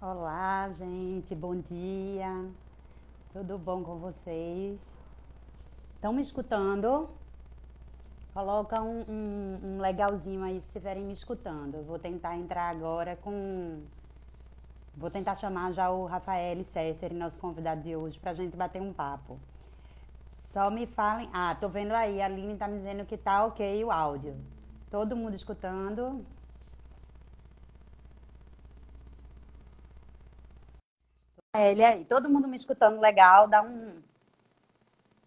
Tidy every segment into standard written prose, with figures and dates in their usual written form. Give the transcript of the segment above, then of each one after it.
Olá, gente, bom dia. Tudo bom com vocês? Estão me escutando? Coloca um legalzinho aí se estiverem me escutando. Eu vou tentar entrar agora com. Vou tentar chamar já o Rafael César, nosso convidado de hoje, para a gente bater um papo. Só me falem. Ah, tô vendo aí, a Aline tá me dizendo que tá ok o áudio. Todo mundo escutando? Ele aí, todo mundo me escutando legal, dá um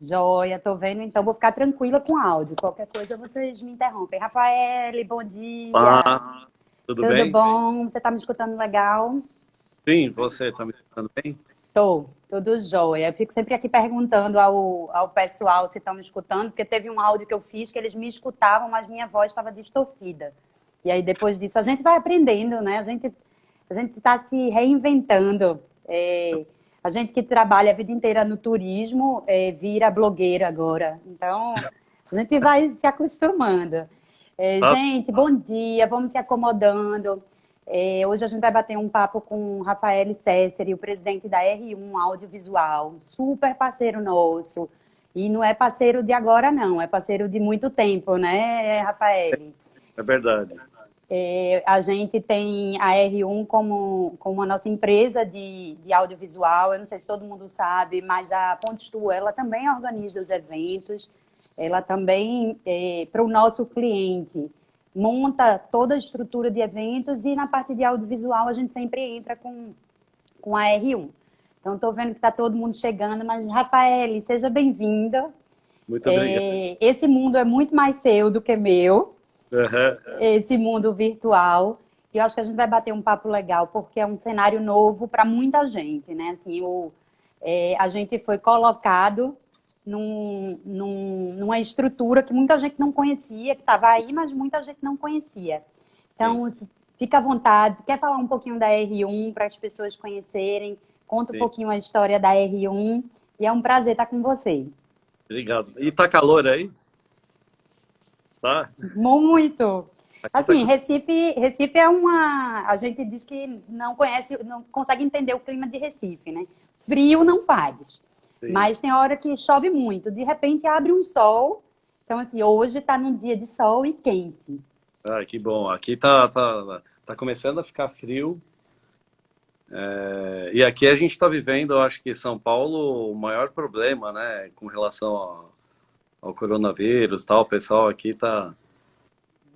joia, tô vendo, então vou ficar tranquila com o áudio. Qualquer coisa vocês me interrompem. Rafael, bom dia. Olá, tudo Tudo bem? bom? Você tá me escutando legal? Sim, você está me escutando bem? Tô, tudo jóia. Eu fico sempre aqui perguntando ao pessoal se estão me escutando, porque teve um áudio que eu fiz que eles me escutavam, mas minha voz estava distorcida. E aí depois disso a gente vai aprendendo, né? A gente está se reinventando. A gente que trabalha a vida inteira no turismo vira blogueira agora. Então a gente vai se acostumando. Tá, Gente, bom dia, vamos se acomodando. Hoje a gente vai bater um papo com o Rafael César, o presidente da R1 Audiovisual, super parceiro nosso. E não é parceiro de agora, não, é parceiro de muito tempo, né, Rafael? é verdade. A gente tem a R1 como a nossa empresa de audiovisual. Eu não sei se todo mundo sabe, mas a Pontes Tu, ela também organiza os eventos. Ela também, para o nosso cliente, monta toda a estrutura de eventos e na parte de audiovisual a gente sempre entra com a R1. Então, estou vendo que está todo mundo chegando, mas, Rafael, seja bem-vinda. Muito obrigado. Esse mundo é muito mais seu do que meu, Aham. esse mundo virtual. E eu acho que a gente vai bater um papo legal, porque é um cenário novo para muita gente, né? Assim, a gente foi colocado numa estrutura que muita gente não conhecia, que estava aí, mas muita gente não conhecia. Sim, Então, fica à vontade. Quer falar um pouquinho da R1 para as pessoas conhecerem? Conta um sim. pouquinho a história da R1. E é um prazer estar com você. Obrigado. E tá calor aí? Tá? Muito. Aqui tá Assim, com... Recife é uma. A gente diz que não conhece, não consegue entender o clima de Recife, né? Frio não faz. Sim. Mas tem hora que chove muito. De repente abre um sol. Então, assim, hoje está num dia de sol e quente. Ah, que bom. Aqui tá começando a ficar frio. E aqui a gente está vivendo, eu acho que São Paulo, o maior problema, né, com relação ao coronavírus, tal. O pessoal aqui tá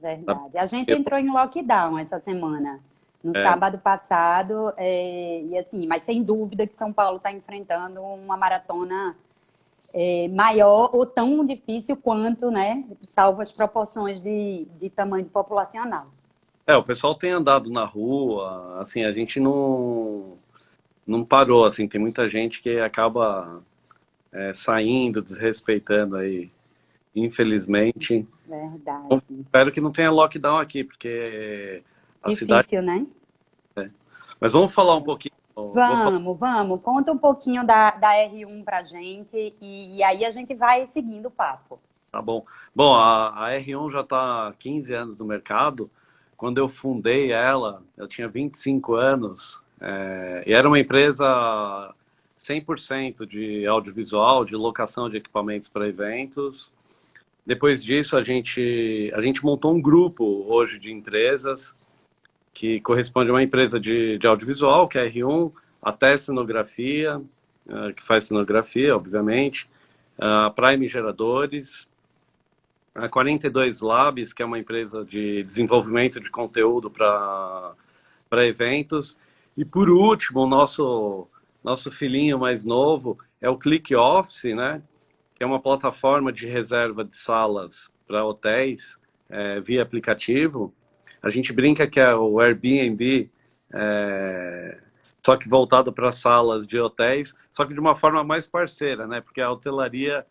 Verdade. A gente entrou em lockdown essa semana, no é, sábado passado, e assim, mas sem dúvida que São Paulo está enfrentando uma maratona maior ou tão difícil quanto, né? Salvo as proporções de tamanho populacional. o pessoal tem andado na rua, assim, a gente não parou, assim, tem muita gente que acaba saindo, desrespeitando aí, infelizmente. Bom, Verdade. espero que não tenha lockdown aqui, porque a cidade. Difícil, né? Mas vamos falar um pouquinho. Vou falar, Vamos. Conta um pouquinho da R1 pra gente e aí a gente vai seguindo o papo. tá bom. Bom, a R1 já está há 15 anos no mercado. Quando eu fundei ela, eu tinha 25 anos, e era uma empresa 100% de audiovisual, de locação de equipamentos para eventos. Depois disso, a gente montou um grupo hoje de empresas que corresponde a uma empresa de audiovisual, que é a R1, até cenografia, que faz cenografia, obviamente, a Prime Geradores, a 42 Labs, que é uma empresa de desenvolvimento de conteúdo para eventos, e por último, o nosso filhinho mais novo é o Click Office, né? Que é uma plataforma de reserva de salas para hotéis via aplicativo. A gente brinca que é o Airbnb, é, só que voltado para salas de hotéis, só que de uma forma mais parceira, né? Porque a hotelaria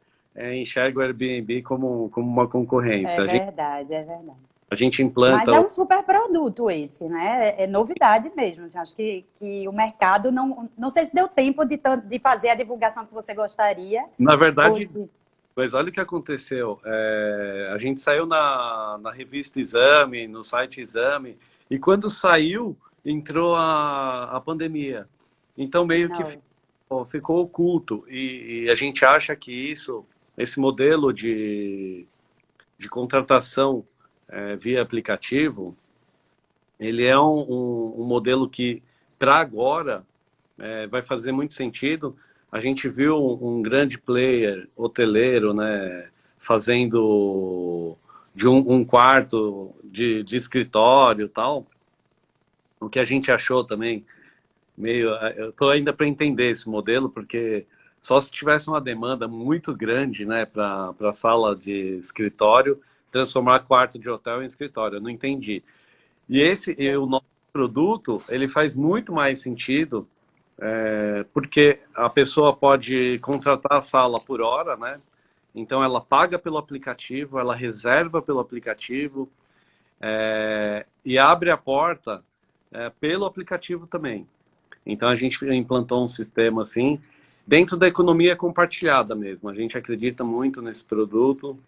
enxerga o Airbnb como uma É concorrência. verdade, é verdade. A gente Mas implanta é o... um super produto esse, né? É novidade mesmo. Assim, acho que o mercado não sei se deu tempo de fazer a divulgação que você gostaria, Na ou verdade, se. mas olha o que aconteceu. A gente saiu na revista Exame, no site Exame, e quando saiu, entrou a pandemia. Então, meio que Não. ficou oculto. E a gente acha que esse modelo de contratação via aplicativo, ele é um modelo que, para agora, vai fazer muito sentido. A gente viu um grande player hoteleiro, né, fazendo de um quarto de escritório e tal. O que a gente achou também, meio. Eu estou ainda para entender esse modelo, porque só se tivesse uma demanda muito grande, né, para sala de escritório, transformar quarto de hotel em escritório. Eu não entendi. O nosso produto, ele faz muito mais sentido, porque a pessoa pode contratar a sala por hora, né? Então ela paga pelo aplicativo, ela reserva pelo aplicativo, e abre a porta pelo aplicativo também. Então a gente implantou um sistema assim, dentro da economia compartilhada mesmo. A gente acredita muito nesse produto.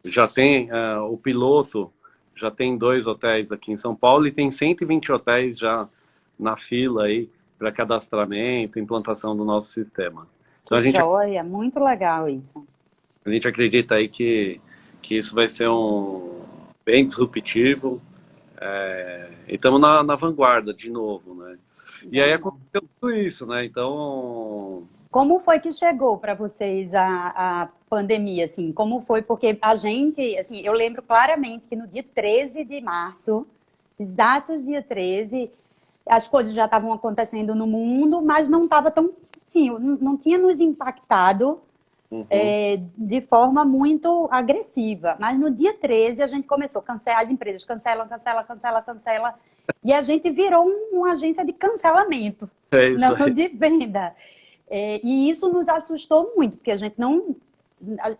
Já tem o piloto, já tem 2 hotéis aqui em São Paulo e tem 120 hotéis já na fila aí para cadastramento, implantação do nosso sistema. Que Então joia, muito legal isso. a gente acredita aí que isso vai ser bem disruptivo, e estamos na vanguarda de novo, né? E aí Legal. aconteceu tudo isso, né? Então, Como foi que chegou para vocês a pandemia, assim? Como foi? Porque a gente, assim, eu lembro claramente que no dia 13 de março, exatos dia 13, as coisas já estavam acontecendo no mundo, mas não estava tão, sim, não tinha nos impactado uhum, de forma muito agressiva. Mas no dia 13 a gente começou a cancelar, as empresas cancelam, cancela, cancela, cancela, e a gente virou uma agência de cancelamento, é isso não aí. de venda. E isso nos assustou muito, porque a gente não.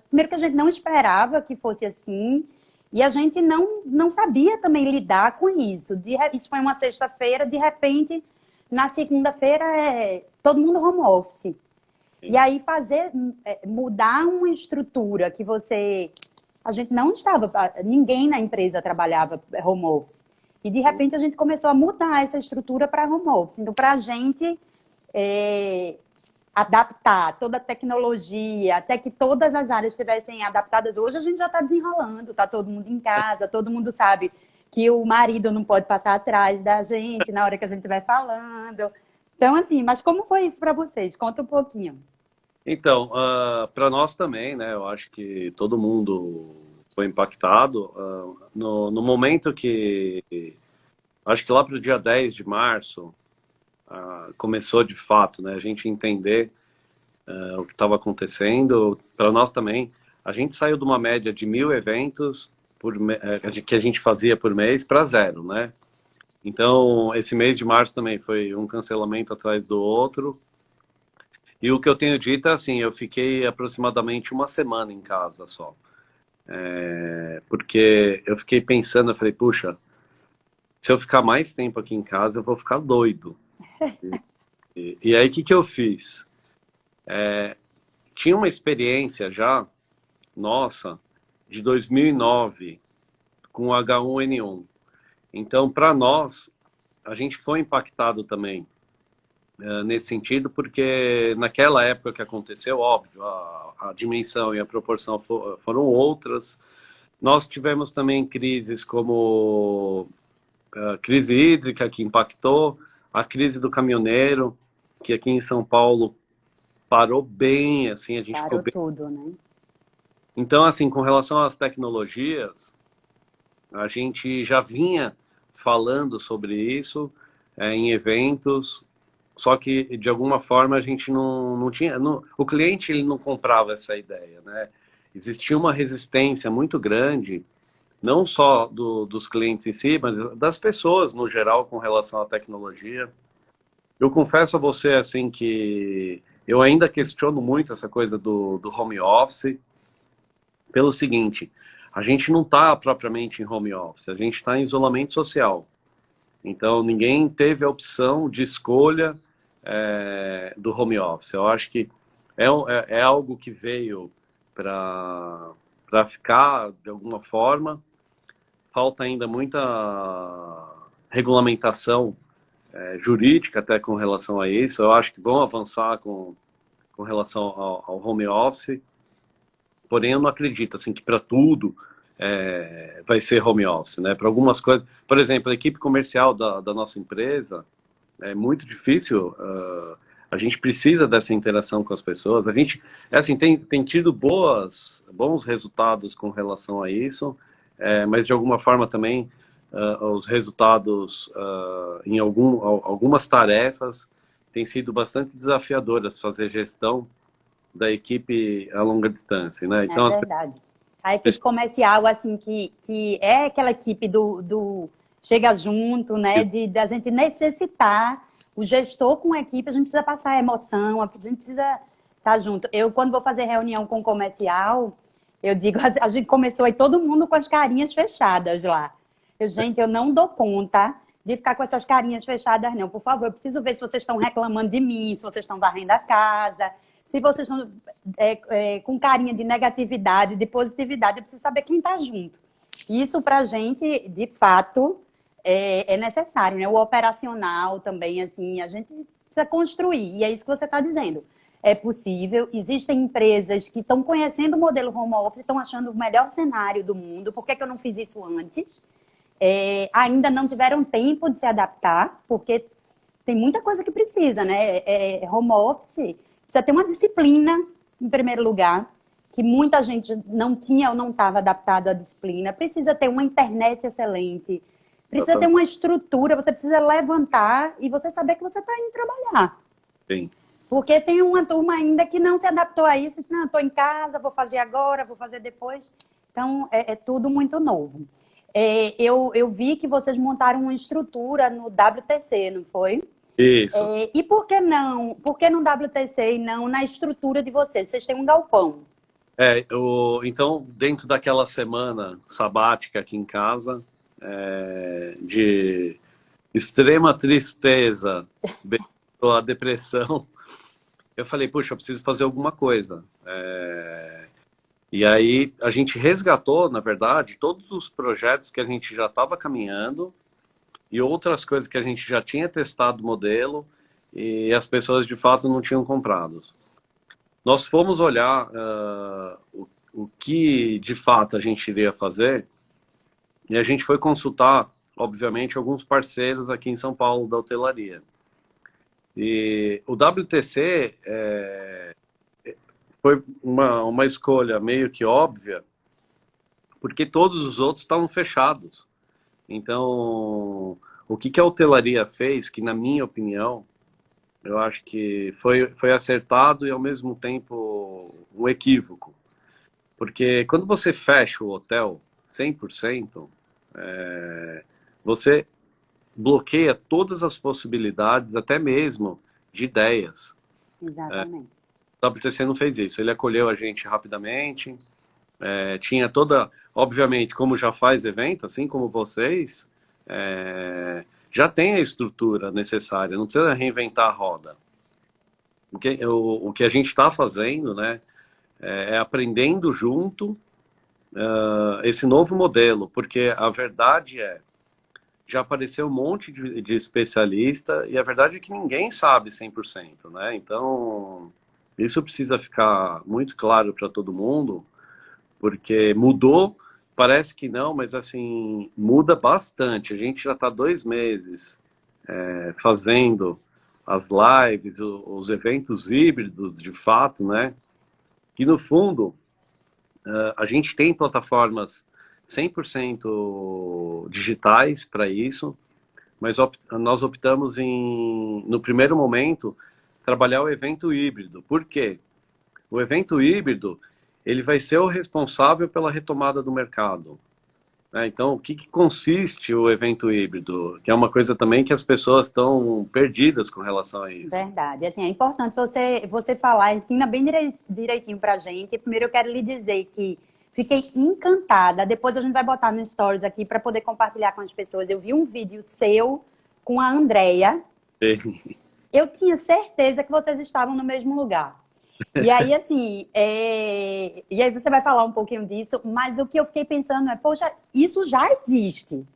Primeiro que a gente não esperava que fosse assim, e a gente não sabia também lidar com isso. Isso foi uma sexta-feira, de repente, na segunda-feira, todo mundo home office. E aí mudar uma estrutura que você. A gente não estava. Ninguém na empresa trabalhava home office. E de repente a gente começou a mudar essa estrutura para home office. Então, para a gente. É, adaptar toda a tecnologia, até que todas as áreas estivessem adaptadas. Hoje a gente já está desenrolando, está todo mundo em casa, todo mundo sabe que o marido não pode passar atrás da gente na hora que a gente estiver falando. Então, assim, mas como foi isso para vocês? Conta um pouquinho. Então, para nós também, né? Eu acho que todo mundo foi impactado. No momento que, acho que lá para o dia 10 de março, começou de fato, né? A gente entender o que estava acontecendo. Para nós também, a gente saiu de uma média de 1.000 eventos que a gente fazia por mês para zero, né? Então, esse mês de março também foi um cancelamento atrás do outro. E o que eu tenho dito é assim, eu fiquei aproximadamente uma semana em casa só. Porque eu fiquei pensando, eu falei, puxa, se eu ficar mais tempo aqui em casa, eu vou ficar doido. E aí, o que eu fiz? Tinha uma experiência já, nossa, de 2009, com o H1N1. Então, para nós, a gente foi impactado também nesse sentido, porque naquela época que aconteceu, óbvio, a dimensão e a proporção foram outras. Nós tivemos também crises como a crise hídrica, que impactou, a crise do caminhoneiro, que aqui em São Paulo parou bem, assim, a gente ficou Parou bem. tudo, né? Então, assim, com relação às tecnologias, a gente já vinha falando sobre isso em eventos, só que de alguma forma a gente não tinha. O cliente ele não comprava essa ideia, né? Existia uma resistência muito grande, não só dos clientes em si, mas das pessoas no geral com relação à tecnologia. Eu confesso a você assim que eu ainda questiono muito essa coisa do home office, pelo seguinte: a gente não está propriamente em home office, a gente está em isolamento social. Então, ninguém teve a opção de escolha do home office. Eu acho que é algo que veio para ficar de alguma forma. Falta ainda muita regulamentação jurídica até com relação a isso. Eu acho que vão avançar com relação ao home office, porém eu não acredito assim que para tudo vai ser home office, né? Para algumas coisas, por exemplo, a equipe comercial da nossa empresa é muito difícil. A gente precisa dessa interação com as pessoas. A gente, assim, tem tido bons resultados com relação a isso, mas de alguma forma também os resultados em algumas tarefas têm sido bastante desafiadoras fazer gestão da equipe a longa distância, né? É Então, verdade. A equipe comercial, assim, que é aquela equipe do chega junto, né? Da gente necessitar, o gestor com a equipe, a gente precisa passar a emoção, a gente precisa estar junto. Eu, quando vou fazer reunião com o comercial, eu digo, a gente começou aí todo mundo com as carinhas fechadas lá. Gente, eu não dou conta de ficar com essas carinhas fechadas, não. Por favor, eu preciso ver se vocês estão reclamando de mim, se vocês estão varrendo a casa, se vocês estão com carinha de negatividade, de positividade. Eu preciso saber quem está junto. Isso, para a gente, de fato, é necessário, né? O operacional também, assim, a gente precisa construir. E é isso que você está dizendo. É possível. Existem empresas que estão conhecendo o modelo home office, estão achando o melhor cenário do mundo. Por que eu não fiz isso antes? Ainda não tiveram tempo de se adaptar, porque tem muita coisa que precisa, né? Home office precisa ter uma disciplina, em primeiro lugar, que muita gente não tinha ou não estava adaptado à disciplina. Precisa ter uma internet excelente, precisa ter uma estrutura, você precisa levantar e você saber que você está indo trabalhar. Sim. Porque tem uma turma ainda que não se adaptou a isso, diz, não, estou em casa, vou fazer agora, vou fazer depois. Então, é tudo muito novo. Eu vi que vocês montaram uma estrutura no WTC, não foi? Isso. E por que não? Por que no WTC e não na estrutura de vocês? Vocês têm um galpão. Então, dentro daquela semana sabática aqui em casa, de extrema tristeza, a depressão, eu falei, puxa, eu preciso fazer alguma coisa. E aí a gente resgatou, na verdade, todos os projetos que a gente já estava caminhando e outras coisas que a gente já tinha testado o modelo e as pessoas de fato não tinham comprado. Nós fomos olhar o que de fato a gente iria fazer e a gente foi consultar, obviamente, alguns parceiros aqui em São Paulo da hotelaria. E o WTC foi uma escolha meio que óbvia, porque todos os outros estavam fechados. Então, o que a hotelaria fez, que na minha opinião, eu acho que foi acertado e ao mesmo tempo um equívoco. Porque quando você fecha o hotel 100%, você bloqueia todas as possibilidades, até mesmo de ideias. Exatamente. O WTC não fez isso, ele acolheu a gente rapidamente, tinha toda, obviamente, como já faz evento, assim como vocês, já tem a estrutura necessária, não precisa reinventar a roda. O que a gente está fazendo, né, é aprendendo junto esse novo modelo, porque a verdade já apareceu um monte de especialista e a verdade é que ninguém sabe 100%, né? Então, isso precisa ficar muito claro para todo mundo, porque mudou, parece que não, mas assim, muda bastante. A gente já está 2 meses fazendo as lives, os eventos híbridos, de fato, né? Que no fundo, a gente tem plataformas 100% digitais para isso, mas nós optamos no primeiro momento, trabalhar o evento híbrido. Por quê? O evento híbrido, ele vai ser o responsável pela retomada do mercado. Então, o que consiste o evento híbrido? Que é uma coisa também que as pessoas estão perdidas com relação a isso. Verdade. Assim, é importante você falar, ensina bem direitinho para a gente. Primeiro, eu quero lhe dizer que fiquei encantada. Depois a gente vai botar no Stories aqui para poder compartilhar com as pessoas. Eu vi um vídeo seu com a Andrea. Eu tinha certeza que vocês estavam no mesmo lugar. E aí, assim, e aí você vai falar um pouquinho disso, mas o que eu fiquei pensando poxa, isso já existe.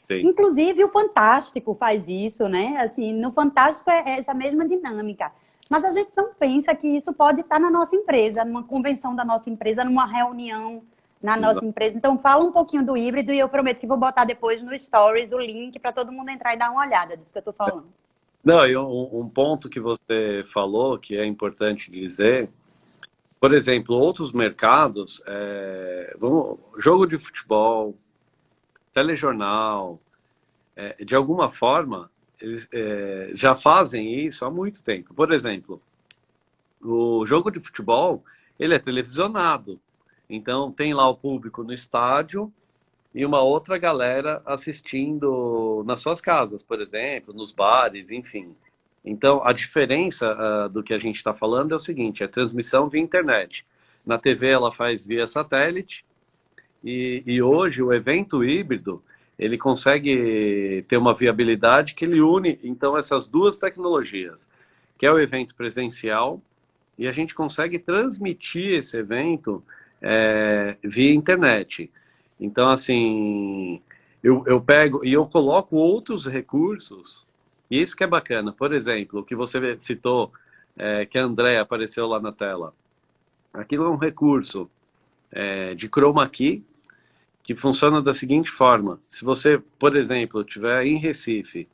Sim. Inclusive o Fantástico faz isso, né? Assim, no Fantástico é essa mesma dinâmica. Mas a gente não pensa que isso pode estar na nossa empresa, numa convenção da nossa empresa, numa reunião na nossa empresa. Então, fala um pouquinho do híbrido e eu prometo que vou botar depois no Stories o link para todo mundo entrar e dar uma olhada disso que eu estou falando. Não, e um ponto que você falou que é importante dizer, por exemplo, outros mercados, jogo de futebol, telejornal, de alguma forma, eles já fazem isso há muito tempo. Por exemplo, o jogo de futebol, ele é televisionado. Então, tem lá o público no estádio e uma outra galera assistindo nas suas casas, por exemplo, nos bares, enfim. Então, a diferença do que a gente está falando é o seguinte, é transmissão via internet. Na TV ela faz via satélite e hoje o evento híbrido, ele consegue ter uma viabilidade que ele une, então, essas duas tecnologias, que é o evento presencial e a gente consegue transmitir esse evento via internet. Então, assim, eu pego e eu coloco outros recursos, e isso que é bacana. Por exemplo, o que você citou, que a André apareceu lá na tela. Aquilo é um recurso de chroma key que funciona da seguinte forma. Se você, por exemplo, estiver em Recife,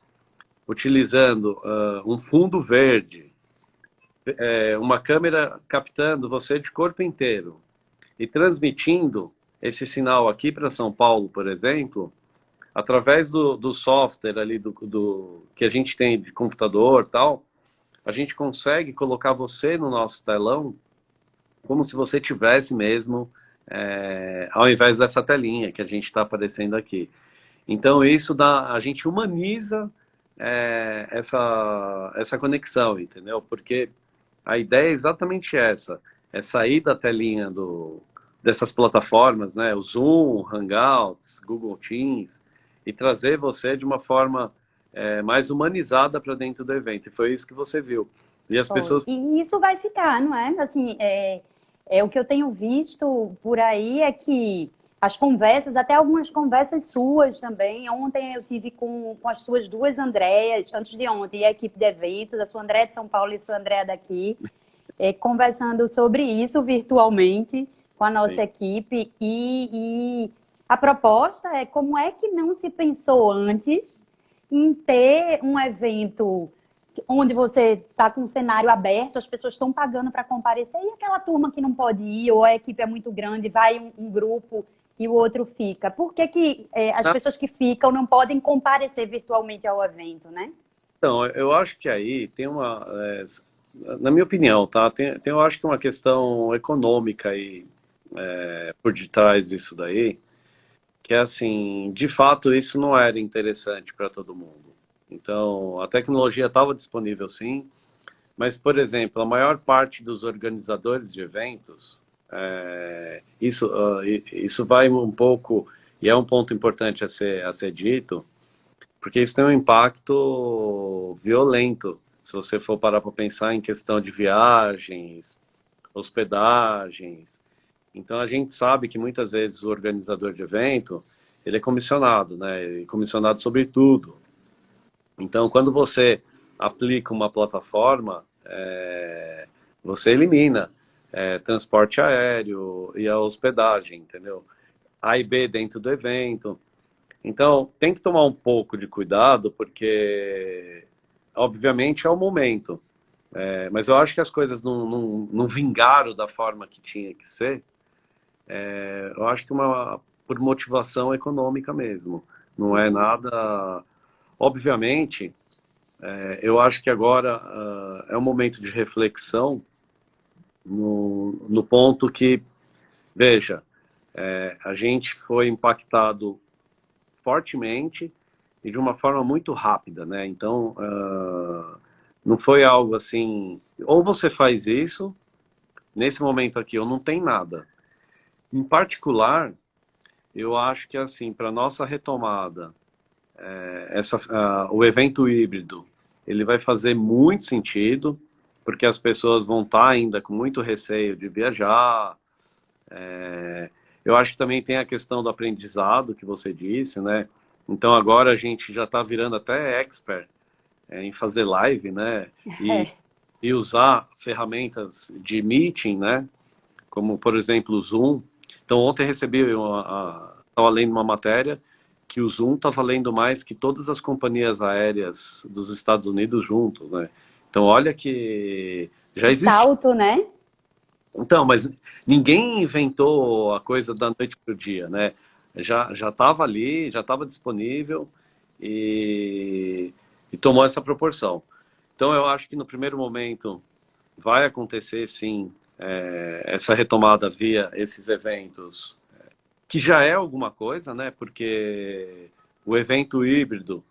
utilizando um fundo verde, uma câmera captando você de corpo inteiro e transmitindo esse sinal aqui para São Paulo, por exemplo, através do software ali do que a gente tem de computador tal, a gente consegue colocar você no nosso telão como se você tivesse mesmo, ao invés dessa telinha que a gente está aparecendo aqui. Então isso a gente humaniza essa conexão, entendeu? Porque a ideia é exatamente essa, é sair da telinha dessas plataformas, né? O Zoom, o Hangouts, Google Teams, e trazer você de uma forma mais humanizada para dentro do evento. E foi isso que você viu. E as pessoas... E isso vai ficar, não é? Assim, o que eu tenho visto por aí é que as conversas, até algumas conversas suas também. Ontem eu tive com as suas duas Andréas, antes de ontem, a equipe de eventos, a sua Andréa de São Paulo e a sua Andréa daqui, conversando sobre isso virtualmente com a nossa equipe. E a proposta é como é que não se pensou antes em ter um evento onde você está com um cenário aberto, as pessoas estão pagando para comparecer, e aquela turma que não pode ir, ou a equipe é muito grande, vai um grupo e o outro fica. Por que as pessoas que ficam não podem comparecer virtualmente ao evento, né? Então, eu acho que aí tem na minha opinião, tá? Eu acho que uma questão econômica aí por detrás disso daí, que é assim, de fato isso não era interessante para todo mundo. Então, a tecnologia estava disponível sim, mas, por exemplo, a maior parte dos organizadores de eventos, isso vai um pouco, e é um ponto importante a ser dito, porque isso tem um impacto violento, se você for parar para pensar em questão de viagens, hospedagens. Então, a gente sabe que muitas vezes o organizador de evento, ele é comissionado, né? Ele é comissionado sobre tudo. Então, quando você aplica uma plataforma, você elimina transporte aéreo e a hospedagem, entendeu? A e B dentro do evento. Então, tem que tomar um pouco de cuidado, porque, obviamente, é o momento. Mas eu acho que as coisas não vingaram da forma que tinha que ser. Eu acho que por motivação econômica mesmo. Não é nada... Obviamente, eu acho que agora é um momento de reflexão no ponto que, veja, a gente foi impactado fortemente e de uma forma muito rápida, né? Então, não foi algo assim, ou você faz isso, nesse momento aqui, ou não tem nada. Em particular, eu acho que, assim, para nossa retomada, o evento híbrido, ele vai fazer muito sentido, porque as pessoas vão estar ainda com muito receio de viajar. Eu acho que também tem a questão do aprendizado que você disse, né? Então agora a gente já está virando até expert em fazer live, né? E, É. e usar ferramentas de meeting, né? Como por exemplo o Zoom. Então ontem recebi estava lendo uma matéria que o Zoom está valendo mais que todas as companhias aéreas dos Estados Unidos juntos, né? Então olha que já O existe. salto, né? Então, mas ninguém inventou a coisa da noite para o dia, né? Já estava ali, já estava disponível e tomou essa proporção. Então eu acho que no primeiro momento vai acontecer sim essa retomada via esses eventos, que já é alguma coisa, né? Porque o evento híbrido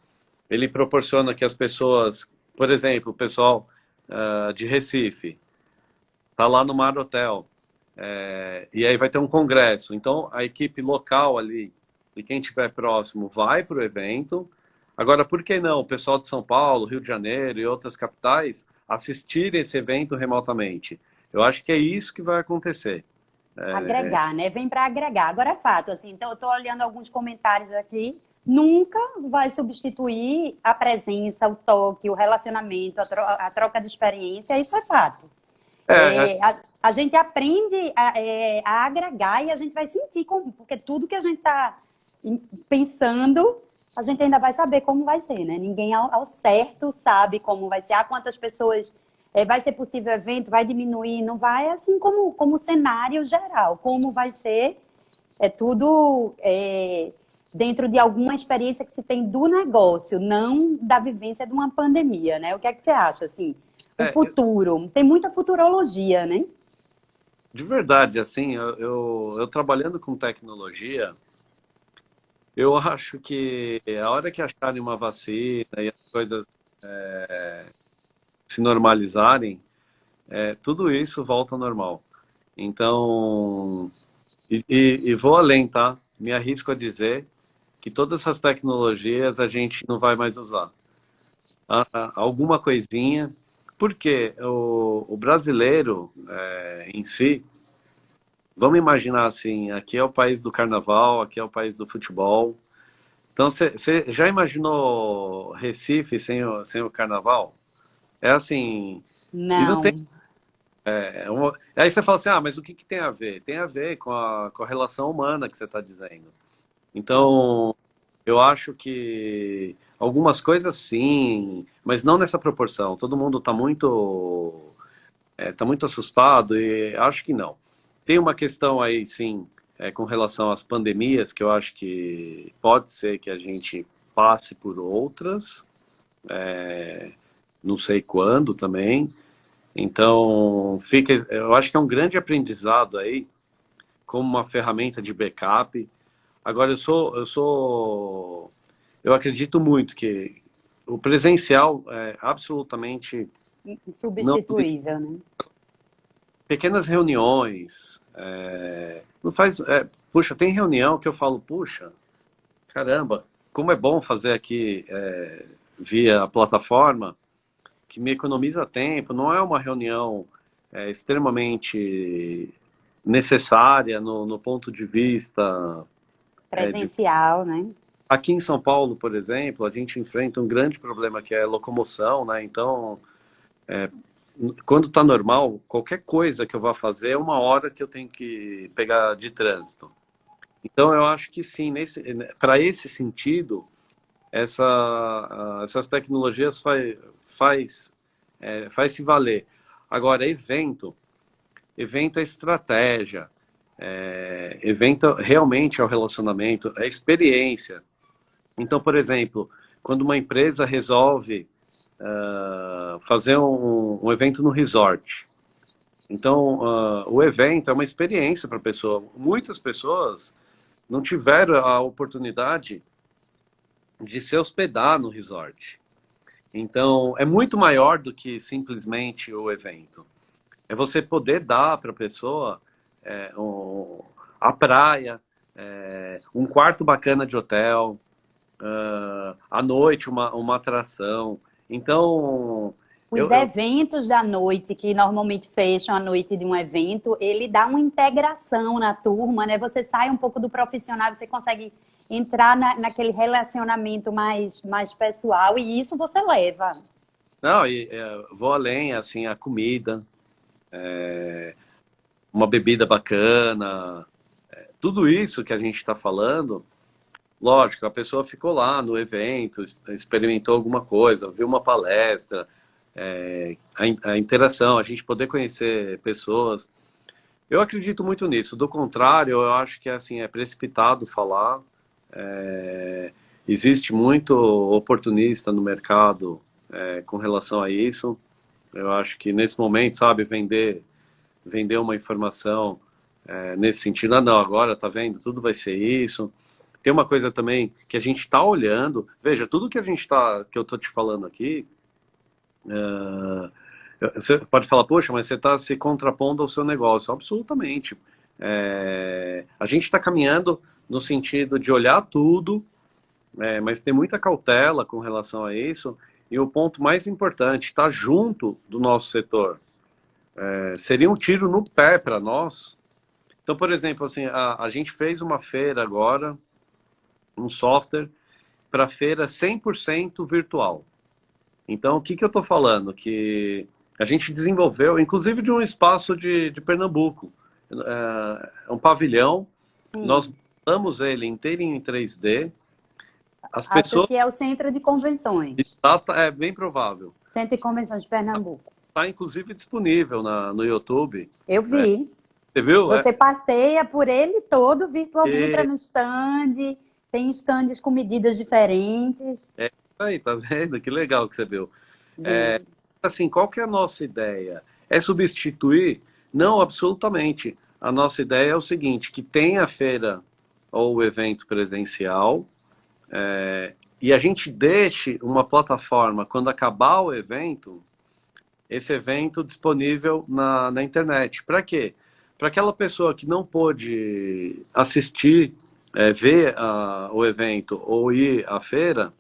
ele proporciona que as pessoas, por exemplo, o pessoal de Recife, tá lá no Mar Hotel, e aí vai ter um congresso. Então a equipe local ali e quem estiver próximo vai para o evento. Agora, por que não o pessoal de São Paulo, Rio de Janeiro e outras capitais assistir esse evento remotamente? Eu acho que é isso que vai acontecer. Agregar, né? Vem para agregar. Agora é fato, assim. Então, eu estou olhando alguns comentários aqui. Nunca vai substituir a presença, o toque, o relacionamento, a troca de experiência. Isso é fato. É, A gente aprende a agregar e a gente vai sentir como, porque tudo que a gente está pensando, a gente ainda vai saber como vai ser, né? Ninguém ao certo sabe como vai ser, quantas pessoas vai ser possível o evento, vai diminuir, não vai, assim como cenário geral, como vai ser, tudo dentro de alguma experiência que se tem do negócio, não da vivência de uma pandemia, né? O que é que você acha, assim? O é, futuro, tem muita futurologia, né? de verdade, assim, eu trabalhando com tecnologia, eu acho que a hora que acharem uma vacina e as coisas se normalizarem, tudo isso volta ao normal. Então, e vou além, tá? Me arrisco a dizer que todas essas tecnologias a gente não vai mais usar. Alguma coisinha, porque o brasileiro em si, vamos imaginar assim, aqui é o país do carnaval, aqui é o país do futebol. Então, você já imaginou Recife sem o carnaval? É assim, e não tem. Não. Aí você fala assim, mas o que tem a ver? Tem a ver com a relação humana que você está dizendo. Então, eu acho que algumas coisas sim, mas não nessa proporção. Todo mundo tá muito assustado e acho que não. Tem uma questão aí, sim, com relação às pandemias, que eu acho que pode ser que a gente passe por outras, não sei quando também. Então, eu acho que é um grande aprendizado aí, como uma ferramenta de backup. Agora, eu acredito muito que o presencial é absolutamente não. Insubstituível, né? Pequenas reuniões, não faz, puxa, tem reunião que eu falo, puxa, caramba, como é bom fazer aqui via plataforma, que me economiza tempo, não é uma reunião extremamente necessária no ponto de vista de... Presencial, né? Aqui em São Paulo, por exemplo, a gente enfrenta um grande problema que é a locomoção, né? Então, quando está normal, qualquer coisa que eu vá fazer é uma hora que eu tenho que pegar de trânsito. Então, eu acho que sim, para esse sentido, essas tecnologias faz se valer. Agora, evento é estratégia, evento realmente é o relacionamento, é experiência. Então, por exemplo, quando uma empresa resolve fazer um evento no resort, então o evento é uma experiência para a pessoa. Muitas pessoas não tiveram a oportunidade de se hospedar no resort. Então, é muito maior do que simplesmente o evento. É você poder dar para a pessoa a praia, um quarto bacana de hotel, à noite uma atração. Então, Os eventos da noite, que normalmente fecham a noite de um evento, ele dá uma integração na turma, né? Você sai um pouco do profissional, você consegue entrar naquele relacionamento mais pessoal, e isso você leva. Não, e vou além, assim, a comida, uma bebida bacana, tudo isso que a gente está falando, lógico, a pessoa ficou lá no evento, experimentou alguma coisa, viu uma palestra, a interação, a gente poder conhecer pessoas. Eu acredito muito nisso. Do contrário, eu acho que assim é precipitado falar. É, existe muito oportunista no mercado com relação a isso. Eu acho que nesse momento, sabe, vender uma informação nesse sentido, não, agora tá vendo, tudo vai ser isso. Tem uma coisa também que a gente está olhando. Veja, tudo que eu tô te falando aqui, você pode falar, poxa, mas você está se contrapondo ao seu negócio. Absolutamente. A gente está caminhando no sentido de olhar tudo, mas ter muita cautela com relação a isso. E o ponto mais importante, estar junto do nosso setor. Seria um tiro no pé para nós. Então, por exemplo, assim, a gente fez uma feira agora, um software para feira 100% virtual. Então, o que eu estou falando? Que a gente desenvolveu, inclusive de um espaço de Pernambuco, um pavilhão, Sim. nós montamos ele inteirinho em 3D, as Acho pessoas, que é o Centro de Convenções. é bem provável, Centro de Convenções de Pernambuco. está inclusive disponível no YouTube, Eu vi. você viu? Você passeia por ele todo virtualmente, entra E, no stand, tem stands com medidas diferentes. aí, tá vendo? Que legal que você viu. Vi. Assim, qual que é a nossa ideia? É substituir? Não, absolutamente. A nossa ideia é o seguinte, que tem a feira ou o evento presencial, e a gente deixe uma plataforma, quando acabar o evento, esse evento disponível na internet. Para quê? Para aquela pessoa que não pôde assistir, ver o evento ou ir à feira,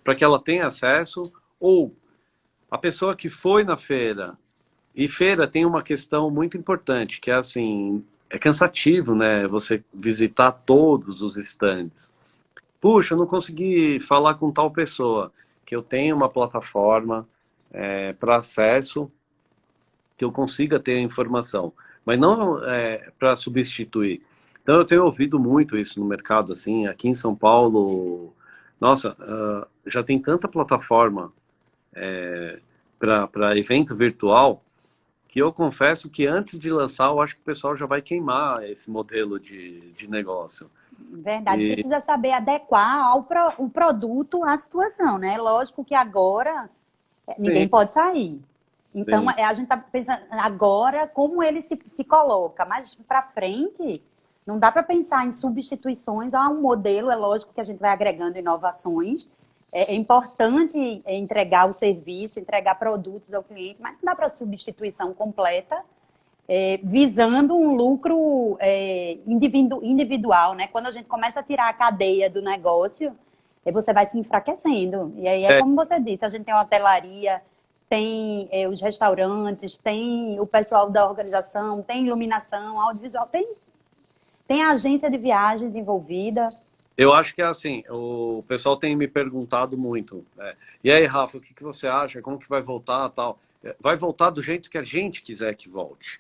para que ela tenha acesso, ou a pessoa que foi na feira, e feira tem uma questão muito importante, que é assim, é cansativo, né? Você visitar todos os estandes. Puxa, eu não consegui falar com tal pessoa, que eu tenho uma plataforma para acesso, que eu consiga ter a informação, mas não para substituir. Então eu tenho ouvido muito isso no mercado, assim, aqui em São Paulo, nossa, já tem tanta plataforma para evento virtual, que eu confesso que antes de lançar, eu acho que o pessoal já vai queimar esse modelo de negócio. Verdade, E, precisa saber adequar o produto à situação, né? Lógico que agora ninguém sim, pode sair. Então, sim. a gente está pensando agora como ele se coloca, mas para frente, não dá para pensar em substituições a um modelo. É lógico que a gente vai agregando inovações. É importante entregar o serviço, entregar produtos ao cliente, mas não dá para substituição completa, visando um lucro individual, né? Quando a gente começa a tirar a cadeia do negócio, você vai se enfraquecendo. E aí é É, como você disse, a gente tem a hotelaria, tem os restaurantes, tem o pessoal da organização, tem iluminação, audiovisual, tem a agência de viagens envolvida. eu acho que é assim, o pessoal tem me perguntado muito, e aí, Rafa, o que que você acha? Como que vai voltar, tal? Vai voltar do jeito que a gente quiser que volte.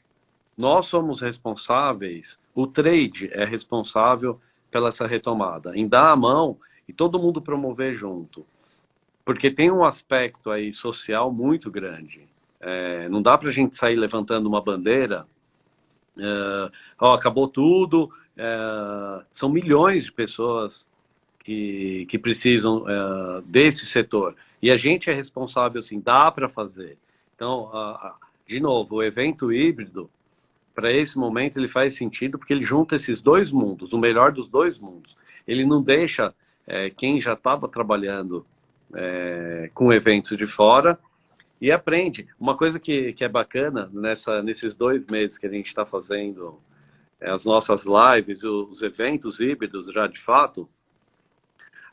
Nós somos responsáveis, o trade é responsável pela essa retomada, em dar a mão e todo mundo promover junto. Porque tem um aspecto aí social muito grande. Não dá para a gente sair levantando uma bandeira, acabou tudo, são milhões de pessoas que precisam desse setor. E a gente é responsável, assim, dá para fazer. Então, de novo, o evento híbrido, para esse momento, ele faz sentido porque ele junta esses dois mundos, o melhor dos dois mundos. Ele não deixa quem já estava trabalhando com eventos de fora e aprende. Uma coisa que é bacana nesses 2 meses que a gente está fazendo as nossas lives, os eventos híbridos já de fato,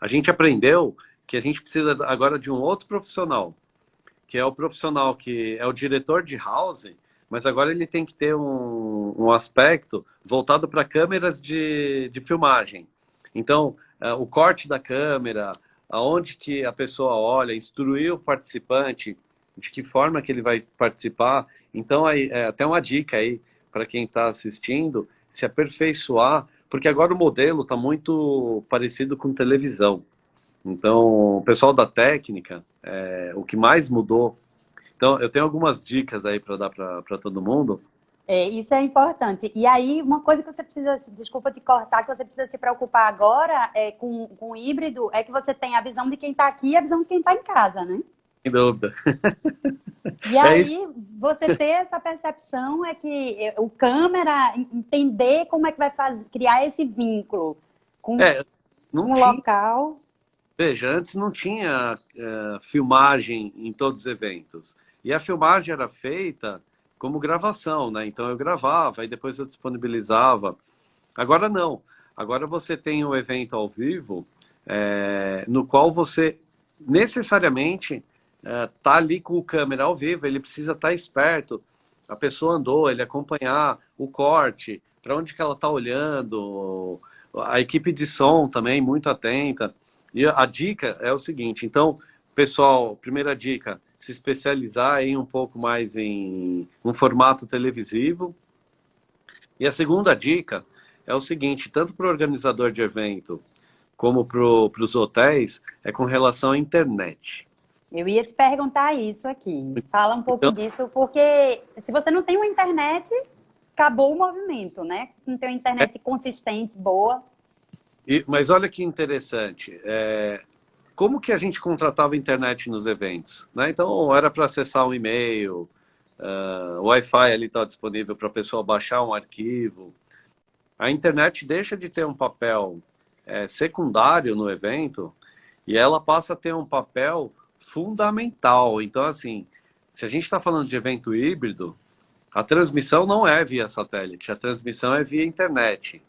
a gente aprendeu que a gente precisa agora de um outro profissional, que é o profissional que é o diretor de house, mas agora ele tem que ter um aspecto voltado para câmeras de filmagem. Então, o corte da câmera, aonde que a pessoa olha, instruir o participante de que forma que ele vai participar. Então, aí, até uma dica aí para quem está assistindo, se aperfeiçoar, porque agora o modelo está muito parecido com televisão. Então, o pessoal da técnica, o que mais mudou. Então, eu tenho algumas dicas aí para dar para todo mundo. Isso é importante. E aí, uma coisa que você precisa, desculpa te cortar, que você precisa se preocupar agora com o híbrido, é que você tem a visão de quem está aqui e a visão de quem está em casa, né? Sem dúvida. E É isso. aí, você ter essa percepção é que o câmera entender como é que vai fazer, criar esse vínculo com, Não com o tinha. local. Veja, antes não tinha filmagem em todos os eventos. E a filmagem era feita como gravação, né? Então eu gravava e depois eu disponibilizava. Agora não. Agora você tem um evento ao vivo, no qual você necessariamente tá ali com o câmera ao vivo, ele precisa estar esperto. A pessoa andou, ele acompanhar o corte, para onde que ela está olhando, a equipe de som também muito atenta. E a dica é o seguinte, então, pessoal, primeira dica, se especializar em um pouco mais em um formato televisivo. E a segunda dica é o seguinte, tanto para o organizador de evento como para os hotéis, é com relação à internet. Eu ia te perguntar isso aqui. Fala um pouco Então, disso, porque se você não tem uma internet, acabou o movimento, né? Se não tem uma internet consistente, boa. mas olha que interessante, como que a gente contratava internet nos eventos? Né? Então, era para acessar um e-mail, o Wi-Fi ali está disponível para a pessoa baixar um arquivo. A internet deixa de ter um papel secundário no evento e ela passa a ter um papel fundamental. Então, assim, se a gente está falando de evento híbrido, a transmissão não é via satélite, a transmissão é via internet.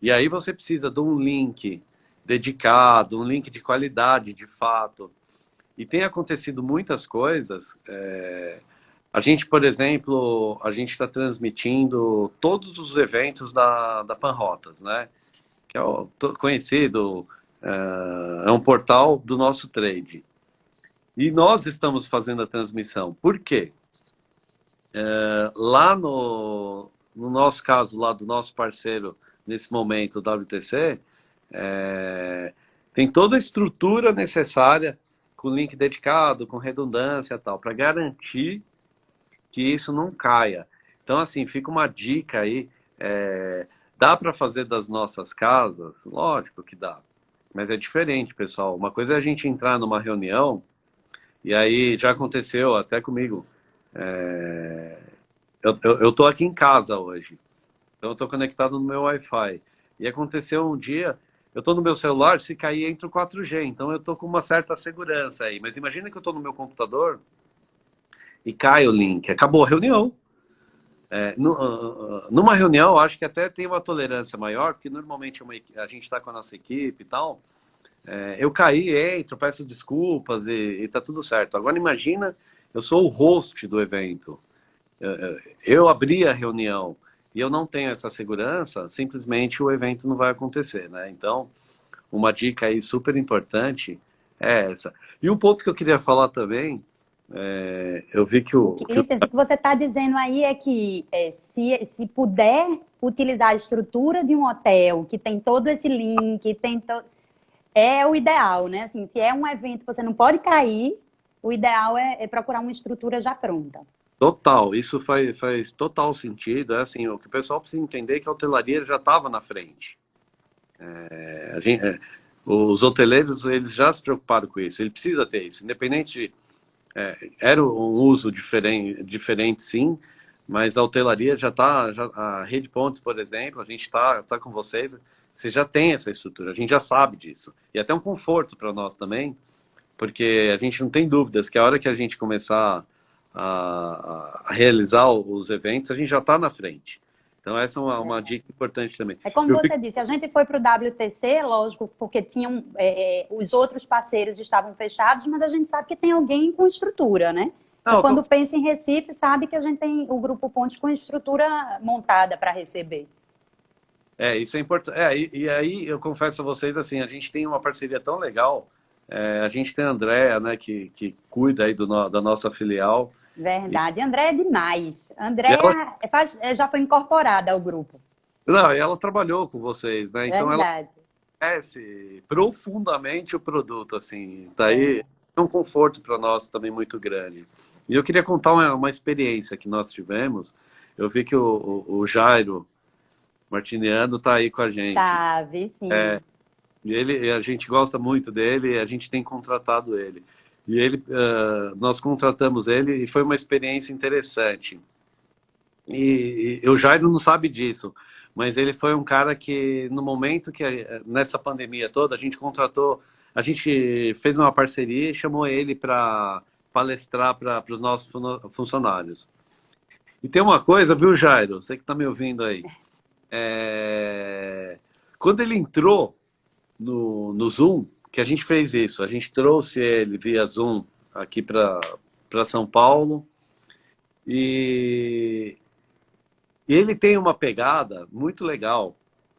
E aí você precisa de um link dedicado, um link de qualidade, de fato. E tem acontecido muitas coisas. A gente, por exemplo, a gente está transmitindo todos os eventos da Panrotas, né? Que é conhecido, é um portal do nosso trade. E nós estamos fazendo a transmissão. Por quê? Lá no nosso caso, lá do nosso parceiro, nesse momento, o WTC, tem toda a estrutura necessária, com link dedicado, com redundância e tal, para garantir que isso não caia. Então, assim, fica uma dica aí. Dá para fazer das nossas casas? Lógico que dá. Mas é diferente, pessoal. Uma coisa é a gente entrar numa reunião, e aí já aconteceu até comigo. Eu tô aqui em casa hoje. Então eu tô conectado no meu Wi-Fi. E aconteceu um dia, eu tô no meu celular, se cair entra o 4G. Então eu tô com uma certa segurança aí. Mas imagina que eu tô no meu computador e cai o link. Acabou a reunião. Numa reunião, eu acho que até tem uma tolerância maior, porque normalmente a gente está com a nossa equipe e tal. Eu caí, entro, peço desculpas e tá tudo certo. Agora imagina, eu sou o host do evento. Eu abri a reunião e eu não tenho essa segurança, simplesmente o evento não vai acontecer, né? Então, uma dica aí super importante é essa. E um ponto que eu queria falar também, eu vi que o Licença, o que você está dizendo aí é que se puder utilizar a estrutura de um hotel, que tem todo esse link, é o ideal, né? Assim, se é um evento que você não pode cair, o ideal é procurar uma estrutura já pronta. Total, isso faz total sentido. É assim, o que o pessoal precisa entender é que a hotelaria já estava na frente. Os hoteleiros, eles já se preocuparam com isso. Ele precisa ter isso, independente. Era um uso diferente, sim, mas a hotelaria já está. A Rede Pontes, por exemplo, a gente está com vocês. Você já tem essa estrutura, a gente já sabe disso. E até um conforto para nós também, porque a gente não tem dúvidas que a hora que a gente começar a realizar os eventos, a gente já está na frente. Então, essa é uma dica importante também. É como você disse, a gente foi para o WTC, lógico, porque tinham os outros parceiros estavam fechados, mas a gente sabe que tem alguém com estrutura, né? Não, quando pensa em Recife, sabe que a gente tem o Grupo Pontes com estrutura montada para receber. Isso é importante. E aí eu confesso a vocês, assim, a gente tem uma parceria tão legal. A gente tem a Andrea, né, que cuida aí da nossa filial. E, Verdade. Andréia é demais. e ela, Andréia já foi incorporada ao grupo. não, e ela trabalhou com vocês, né? Então ela Verdade. conhece profundamente o produto, assim. Daí É. é um conforto para nós também muito grande. E eu queria contar uma experiência que nós tivemos. Eu vi que o Jairo Martiniano está aí com a gente. Tá, vi sim. A gente gosta muito dele, a gente tem contratado ele. Nós contratamos ele e foi uma experiência interessante. E o Jairo não sabe disso, mas ele foi um cara que, no momento que, nessa pandemia toda, a gente contratou, a gente fez uma parceria e chamou ele para palestrar para os nossos funcionários. E tem uma coisa, viu, Jairo? Você que está me ouvindo aí. Quando ele entrou no Zoom, que a gente fez isso, a gente trouxe ele via Zoom aqui para São Paulo e ele tem uma pegada muito legal,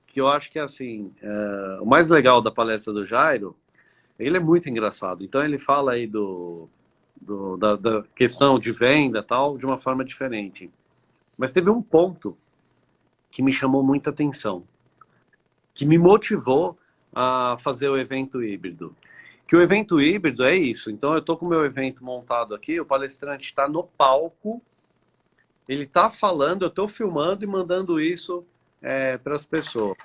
que eu acho que é assim, o mais legal da palestra do Jairo, ele é muito engraçado. Então ele fala aí da questão de venda tal, de uma forma diferente. Mas teve um ponto que me chamou muita atenção, que me motivou a fazer o evento híbrido. Que o evento híbrido é isso. Então eu estou com o meu evento montado aqui, o palestrante está no palco, ele está falando, eu estou filmando e mandando isso para as pessoas.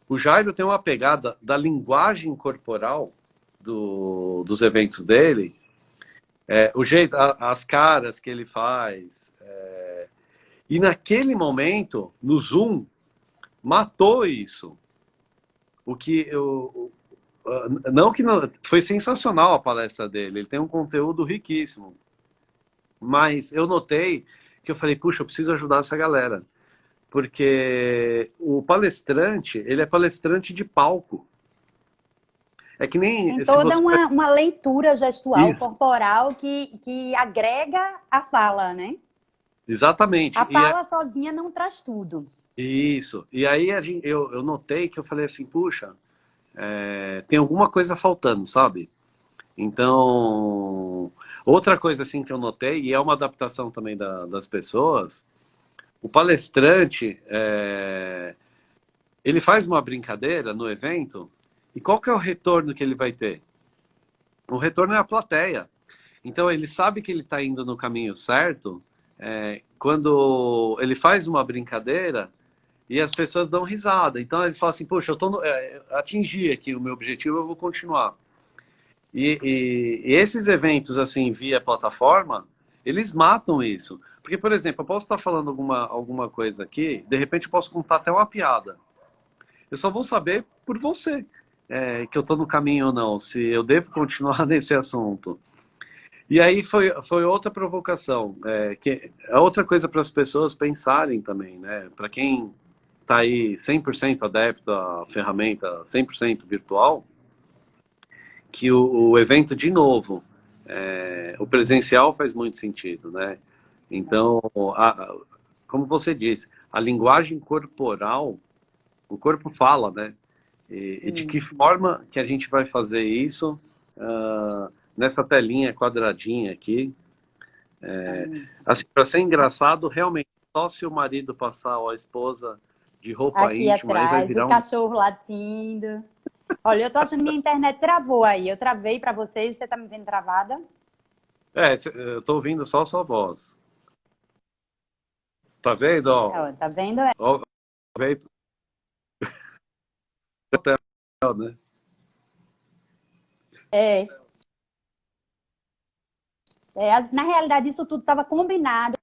O Jairo tem uma pegada da linguagem corporal dos eventos dele, o jeito, as caras que ele faz. E naquele momento, no Zoom, matou isso. O que eu. Não que não, foi sensacional a palestra dele, ele tem um conteúdo riquíssimo. Mas eu notei que eu falei, puxa, eu preciso ajudar essa galera. Porque o palestrante, ele é palestrante de palco. É que nem Tem se toda você. uma leitura gestual, Isso, corporal, que agrega a fala, né? exatamente. A fala sozinha não traz tudo. Isso. E aí eu notei que eu falei assim, puxa, tem alguma coisa faltando, sabe? Então, outra coisa assim que eu notei, e é uma adaptação também das pessoas, o palestrante, ele faz uma brincadeira no evento, e qual que é o retorno que ele vai ter? O retorno é a plateia. Então ele sabe que ele está indo no caminho certo, quando ele faz uma brincadeira e as pessoas dão risada. Então ele fala assim, poxa, atingi aqui o meu objetivo, eu vou continuar. E esses eventos, assim, via plataforma, eles matam isso. Porque, por exemplo, eu posso estar falando alguma coisa aqui, de repente eu posso contar até uma piada. Eu só vou saber por você, que eu estou no caminho ou não, se eu devo continuar nesse assunto. E aí foi outra provocação, que é outra coisa para as pessoas pensarem também, né? Para quem está aí 100% adepto à ferramenta 100% virtual, que o evento, de novo, o presencial faz muito sentido, né? Então, como você disse, a linguagem corporal, o corpo fala, né? E de que Isso, forma que a gente vai fazer isso nessa telinha quadradinha aqui? isso. Assim, para ser engraçado, realmente, só se o marido passar ou a esposa de roupa Aqui íntima, aí vai atrás, o virar cachorro latindo. Olha, eu tô achando que minha internet travou aí. Eu travei para vocês, você tá me vendo travada? Eu tô ouvindo só a sua voz. Tá vendo? Ó, Ó, tá vendo? ó, veio pro hotel, né? É, na realidade, isso tudo estava combinado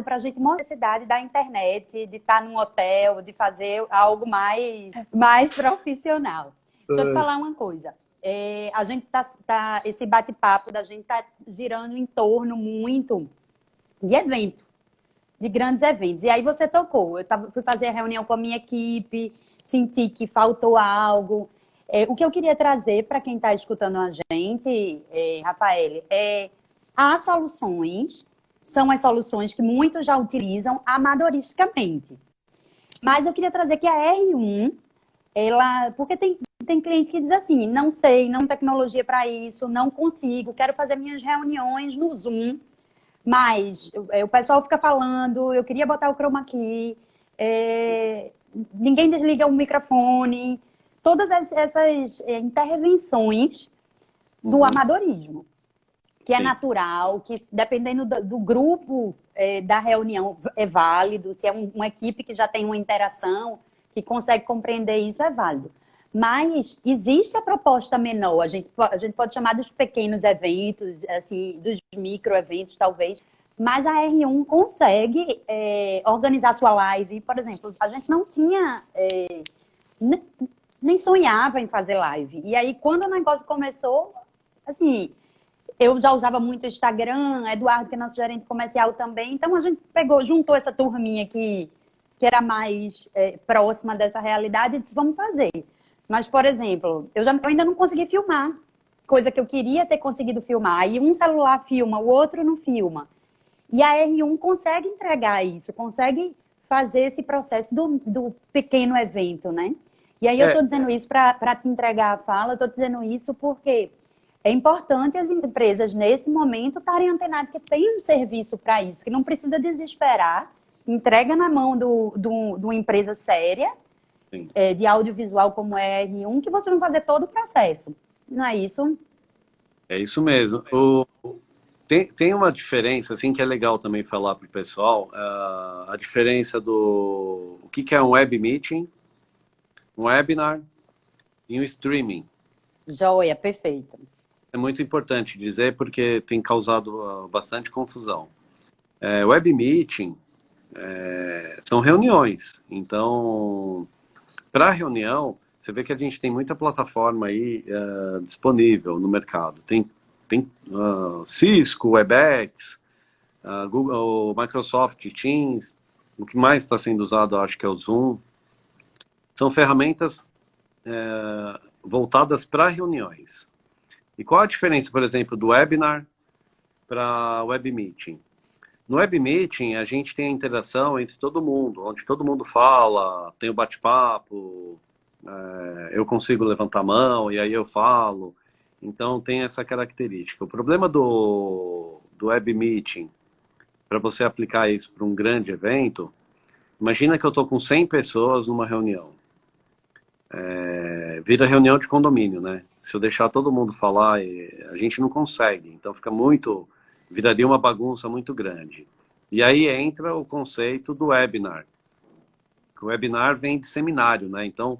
para a gente mostrar a necessidade da internet, de estar num hotel, de fazer algo mais profissional. Deixa eu te falar uma coisa. A gente esse bate-papo da gente tá girando em torno muito de evento, de grandes eventos. E aí você tocou. Fui fazer a reunião com a minha equipe, senti que faltou algo. O que eu queria trazer para quem está escutando a gente, Rafael, as soluções são as soluções que muitos já utilizam amadoristicamente. Mas eu queria trazer que a R1, ela... Porque tem cliente que diz assim, não sei, não tecnologia para isso, não consigo, quero fazer minhas reuniões no Zoom, mas o pessoal fica falando, eu queria botar o chroma key, ninguém desliga o microfone, todas essas intervenções do amadorismo, que é Sim. natural, que dependendo do grupo da reunião é válido, se é uma equipe que já tem uma interação, que consegue compreender isso, é válido. Mas existe a proposta menor, a gente pode chamar dos pequenos eventos, assim, dos microeventos, talvez, mas a R1 consegue organizar sua live. Por exemplo, a gente não tinha, nem sonhava em fazer live. E aí, quando o negócio começou, assim, eu já usava muito o Instagram, Eduardo, que é nosso gerente comercial também, então a gente juntou essa turminha que era mais próxima dessa realidade e disse, vamos fazer. Mas, por exemplo, eu ainda não consegui filmar, coisa que eu queria ter conseguido filmar. Aí um celular filma, o outro não filma. E a R1 consegue entregar isso, consegue fazer esse processo do pequeno evento, né? E aí eu estou dizendo isso para te entregar a fala, eu estou dizendo isso porque é importante as empresas, nesse momento, estarem antenadas, que tem um serviço para isso, que não precisa desesperar, entrega na mão de uma empresa séria, de audiovisual como é a R1, que você vai fazer todo o processo. Não é isso? É isso mesmo. Tem uma diferença, assim, que é legal também falar para o pessoal, a diferença do o que é um web meeting, um webinar e um streaming. Joia, perfeito. É muito importante dizer porque tem causado bastante confusão. Web meeting são reuniões, então, para reunião, você vê que a gente tem muita plataforma aí disponível no mercado. Tem Cisco, Webex, Google, Microsoft Teams, o que mais está sendo usado, acho que é o Zoom. São ferramentas voltadas para reuniões. E qual a diferença, por exemplo, do webinar para web meeting? No web meeting, a gente tem a interação entre todo mundo, onde todo mundo fala, tem o bate-papo, eu consigo levantar a mão e aí eu falo. Então tem essa característica. O problema do web meeting, para você aplicar isso para um grande evento, imagina que eu estou com 100 pessoas numa reunião. Vira reunião de condomínio, né? Se eu deixar todo mundo falar, a gente não consegue. Então viraria uma bagunça muito grande. E aí entra o conceito do webinar. O webinar vem de seminário, né? Então,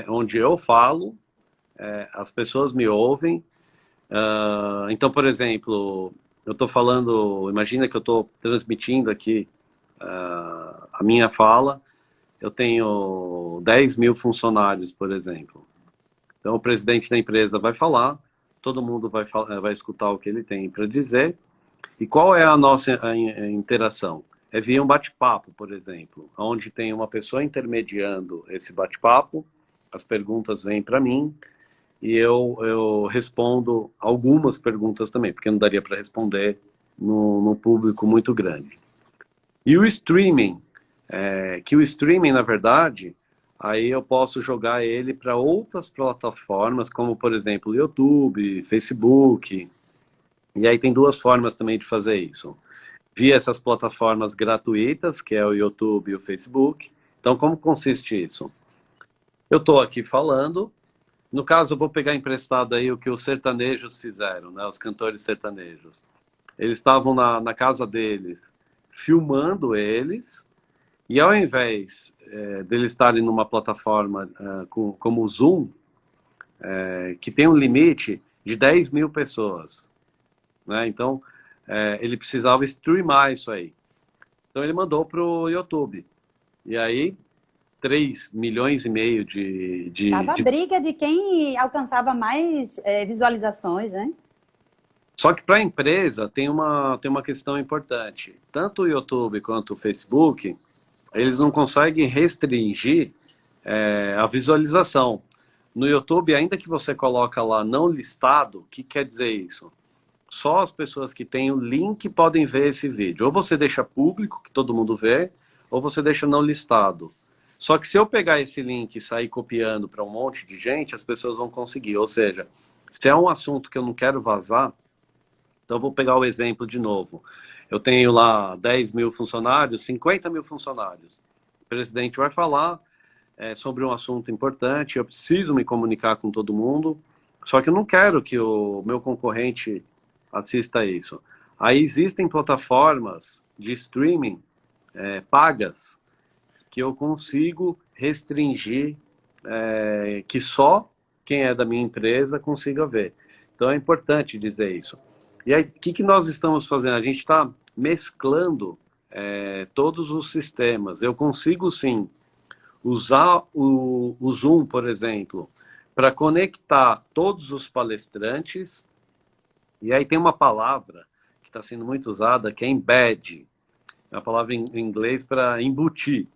onde eu falo, as pessoas me ouvem. Então, por exemplo, eu estou falando, imagina que eu estou transmitindo aqui a minha fala, eu tenho 10 mil funcionários, por exemplo. Então, o presidente da empresa vai falar, todo mundo vai escutar o que ele tem para dizer. E qual é a nossa interação? É via um bate-papo, por exemplo, onde tem uma pessoa intermediando esse bate-papo, as perguntas vêm para mim, e eu respondo algumas perguntas também, porque não daria para responder num público muito grande. E o streaming, na verdade, aí eu posso jogar ele para outras plataformas, como, por exemplo, YouTube, Facebook. E aí tem duas formas também de fazer isso. Via essas plataformas gratuitas, que é o YouTube e o Facebook. Então, como consiste isso? Eu estou aqui falando, no caso eu vou pegar emprestado aí o que os sertanejos fizeram, né, os cantores sertanejos. Eles estavam na casa deles, filmando eles, e ao invés deles estarem numa plataforma como o Zoom, que tem um limite de 10 mil pessoas, né? Então, ele precisava streamar isso aí. Então ele mandou para o YouTube. E aí, 3 milhões e meio Tava a briga de quem alcançava mais visualizações, né? Só que para a empresa tem uma questão importante. Tanto o YouTube quanto o Facebook, eles não conseguem restringir a visualização. No YouTube, ainda que você coloca lá não listado, o que quer dizer isso? Só as pessoas que têm o link podem ver esse vídeo. Ou você deixa público, que todo mundo vê, ou você deixa não listado. Só que se eu pegar esse link e sair copiando para um monte de gente, as pessoas vão conseguir. Ou seja, se é um assunto que eu não quero vazar, então eu vou pegar o exemplo de novo. Eu tenho lá 10 mil funcionários, 50 mil funcionários. O presidente vai falar sobre um assunto importante, eu preciso me comunicar com todo mundo, só que eu não quero que o meu concorrente assista isso. Aí existem plataformas de streaming pagas que eu consigo restringir que só quem é da minha empresa consiga ver. Então é importante dizer isso. E aí, o que nós estamos fazendo? A gente está mesclando todos os sistemas. Eu consigo, sim, usar o Zoom, por exemplo, para conectar todos os palestrantes. E aí tem uma palavra que está sendo muito usada, que é embed. É uma palavra em inglês para embutir.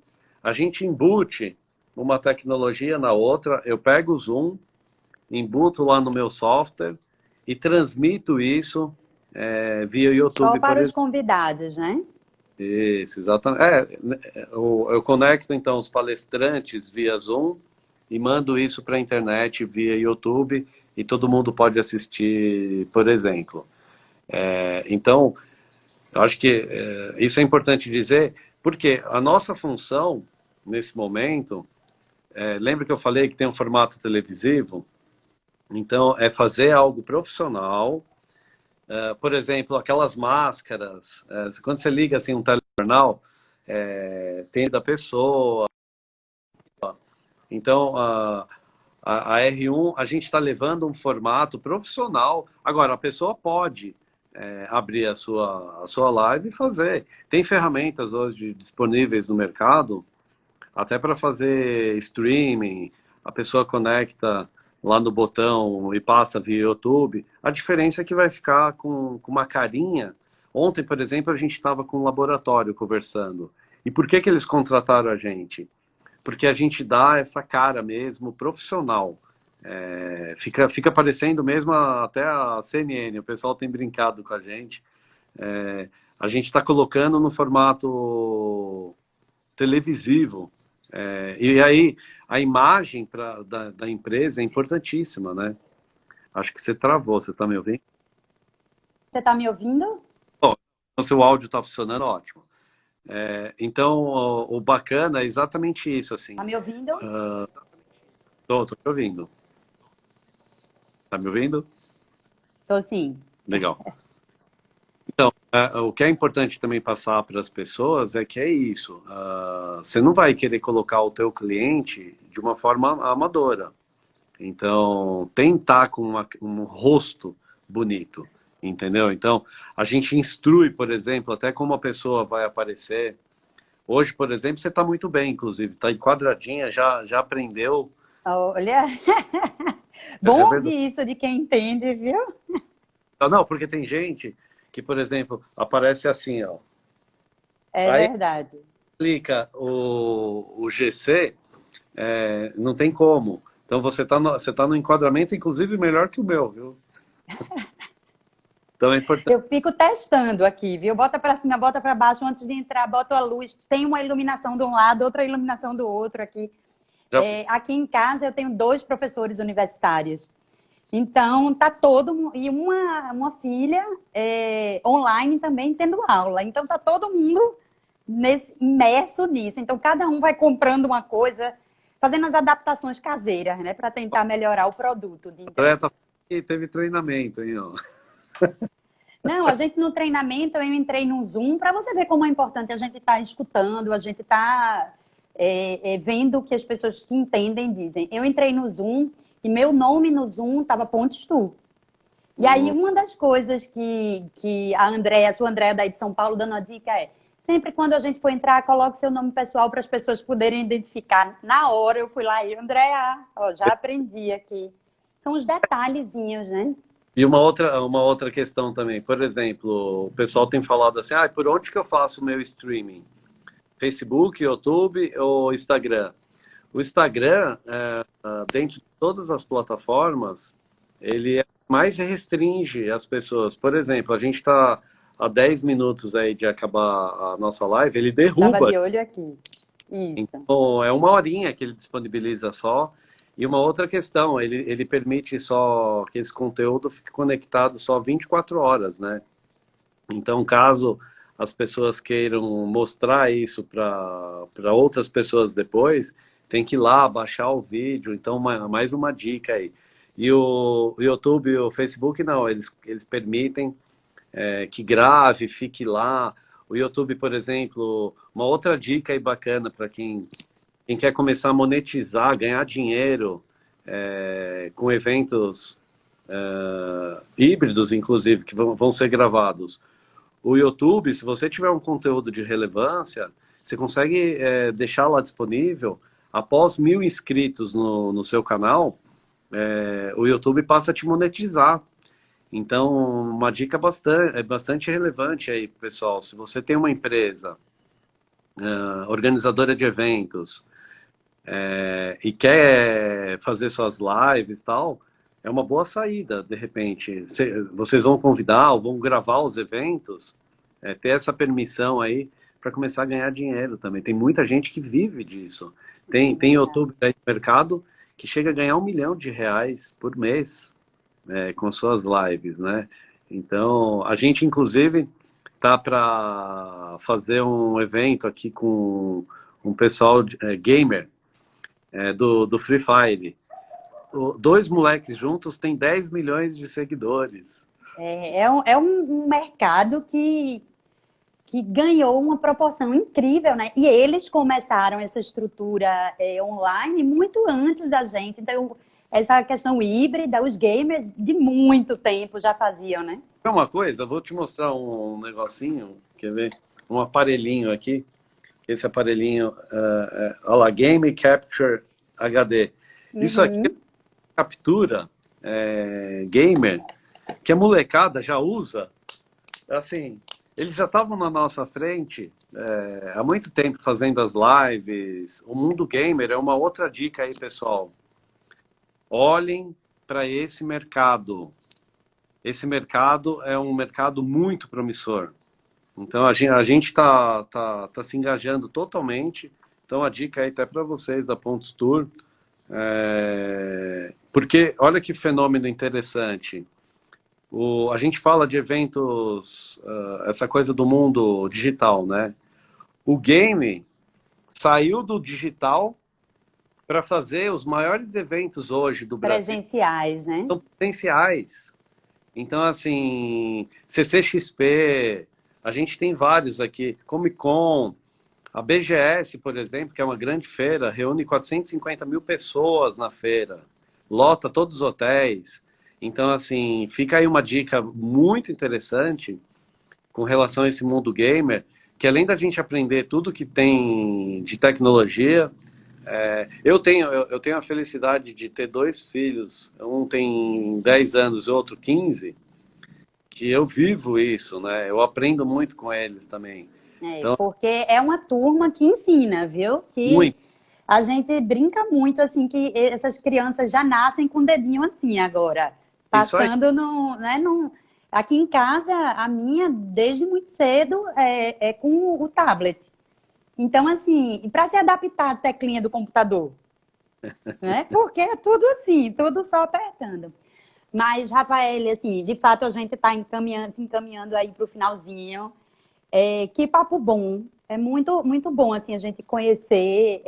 A gente embute uma tecnologia na outra, eu pego o Zoom, embuto lá no meu software e transmito isso via YouTube. Só para os convidados, né? Isso, exatamente. Eu conecto então os palestrantes via Zoom e mando isso para a internet via YouTube e todo mundo pode assistir, por exemplo. Então, eu acho que isso é importante dizer, porque a nossa função, nesse momento, lembra que eu falei que tem um formato televisivo? Então, é fazer algo profissional. Por exemplo, aquelas máscaras, quando você liga assim, um telejornal, tem da pessoa. Então, a R1, a gente está levando um formato profissional. Agora, a pessoa pode abrir a sua live e fazer. Tem ferramentas hoje disponíveis no mercado, até para fazer streaming, a pessoa conecta lá no botão e passa via YouTube. A diferença é que vai ficar com uma carinha. Ontem, por exemplo, a gente estava com um laboratório conversando. E por que eles contrataram a gente? Porque a gente dá essa cara mesmo profissional. Fica parecendo mesmo até a CNN, o pessoal tem brincado com a gente. A gente está colocando no formato televisivo. E aí, a imagem da empresa é importantíssima, né? Acho que você travou, você está me ouvindo? Você está me ouvindo? Bom, o seu áudio está funcionando ótimo. Então, o bacana é exatamente isso, assim. Está me ouvindo? Tô te ouvindo. Tá me ouvindo? Estou sim. Legal. Então, o que é importante também passar para as pessoas é que é isso. Você não vai querer colocar o teu cliente de uma forma amadora. Então, tentar com um rosto bonito, entendeu? Então, a gente instrui, por exemplo, até como a pessoa vai aparecer. Hoje, por exemplo, você está muito bem, inclusive. Está enquadradinha, já aprendeu. Olha, bom ouvir isso de quem entende, viu? Não, porque tem gente que, por exemplo, aparece assim, ó. Aí, verdade. Clica o GC, não tem como. Então você tá no enquadramento, inclusive, melhor que o meu, viu? Então é importante. Eu fico testando aqui, viu? Bota para cima, bota para baixo, antes de entrar, bota a luz. Tem uma iluminação de um lado, outra iluminação do outro aqui. Aqui em casa eu tenho 2 professores universitários. Então, tá todo... E uma filha online também tendo aula. Então, tá todo mundo imerso nisso. Então, cada um vai comprando uma coisa, fazendo as adaptações caseiras, né? Para tentar melhorar o produto. E teve treinamento, hein? Ó. Não, a gente no treinamento, eu entrei no Zoom para você ver como é importante a gente estar escutando, a gente tá vendo o que as pessoas que entendem dizem. Eu entrei no Zoom e meu nome no Zoom estava Pontes Tu. E aí, uma das coisas que a sua Andréa daí de São Paulo dando a dica sempre quando a gente for entrar, coloque seu nome pessoal para as pessoas poderem identificar. Na hora eu fui lá e Andréa, já aprendi aqui. São os detalhezinhos, né? E uma outra questão também, por exemplo, o pessoal tem falado assim, por onde que eu faço o meu streaming? Facebook, YouTube ou Instagram? O Instagram, dentro de todas as plataformas, ele mais restringe as pessoas. Por exemplo, a gente está há 10 minutos aí de acabar a nossa live, ele derruba. Estava de olho aqui. Isso. Então, é uma horinha que ele disponibiliza só. E uma outra questão, ele permite só que esse conteúdo fique conectado só 24 horas, né? Então, caso as pessoas queiram mostrar isso para outras pessoas depois, tem que ir lá, baixar o vídeo. Então, mais uma dica aí. E o YouTube e o Facebook, não, eles permitem que grave, fique lá. O YouTube, por exemplo, uma outra dica aí bacana para quem quer começar a monetizar, ganhar dinheiro com eventos híbridos, inclusive, que vão ser gravados. O YouTube, se você tiver um conteúdo de relevância, você consegue deixar lá disponível. Após 1.000 inscritos no seu canal, o YouTube passa a te monetizar. Então, uma dica bastante relevante aí, pessoal. Se você tem uma empresa organizadora de eventos e quer fazer suas lives e tal, é uma boa saída, de repente. Vocês vão convidar ou vão gravar os eventos, ter essa permissão aí para começar a ganhar dinheiro também. Tem muita gente que vive disso. Tem YouTube aí no mercado que chega a ganhar R$ 1 milhão por mês com suas lives, né? Então, a gente, inclusive, tá para fazer um evento aqui com um pessoal gamer do Free Fire. Dois moleques juntos têm 10 milhões de seguidores. É um mercado que ganhou uma proporção incrível, né? E eles começaram essa estrutura online muito antes da gente. Então, essa questão híbrida, os gamers de muito tempo já faziam, né? É uma coisa, vou te mostrar um negocinho, quer ver? Um aparelhinho aqui. Esse aparelhinho, olha lá, Game Capture HD. Isso aqui é captura gamer, que a molecada já usa. Assim, eles já estavam na nossa frente há muito tempo fazendo as lives. O mundo gamer é uma outra dica aí, pessoal. Olhem para esse mercado. Esse mercado é um mercado muito promissor. Então, a gente tá se engajando totalmente. Então, a dica aí até para vocês da Pontos Tour. Porque, olha que fenômeno interessante. A gente fala de eventos, essa coisa do mundo digital, né? O game saiu do digital para fazer os maiores eventos hoje do Brasil. Presenciais, né? São presenciais. Então, assim, CCXP, a gente tem vários aqui, Comic Con, a BGS, por exemplo, que é uma grande feira, reúne 450 mil pessoas na feira, lota todos os hotéis. Então, assim, fica aí uma dica muito interessante com relação a esse mundo gamer, que além da gente aprender tudo que tem de tecnologia, eu tenho a felicidade de ter dois filhos, um tem 10 anos e outro 15, que eu vivo isso, né? Eu aprendo muito com eles também. Então, Porque é uma turma que ensina, viu? Que muito. a gente brinca muito, assim, que essas crianças já nascem com o dedinho assim agora. Isso aí. Passando aqui em casa, a minha, desde muito cedo, é com o tablet. Então, assim, para se adaptar à teclinha do computador, né? Porque é tudo assim, tudo só apertando. Mas, Rafael, assim, de fato a gente está se encaminhando aí para o finalzinho. Que papo bom. É muito, muito bom, assim, a gente conhecer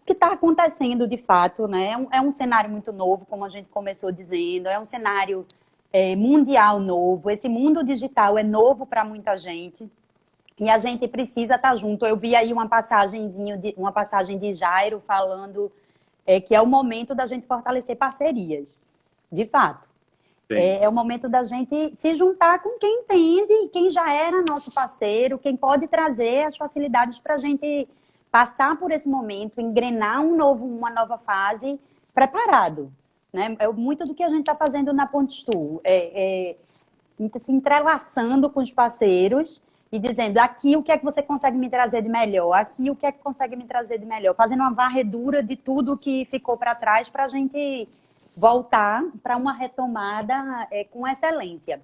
o que está acontecendo de fato, né? É um cenário muito novo, como a gente começou dizendo, é um cenário mundial novo. Esse mundo digital é novo para muita gente. E a gente precisa estar junto. Eu vi aí uma passagem de Jairo falando que é o momento da gente fortalecer parcerias. De fato. É o momento da gente se juntar com quem entende, quem já era nosso parceiro, quem pode trazer as facilidades para a gente passar por esse momento, engrenar uma nova fase preparado. Né? É muito do que a gente está fazendo na Pontes Tour. Se entrelaçando com os parceiros e dizendo aqui o que é que você consegue me trazer de melhor, aqui o que é que consegue me trazer de melhor, fazendo uma varredura de tudo que ficou para trás para a gente voltar para uma retomada com excelência.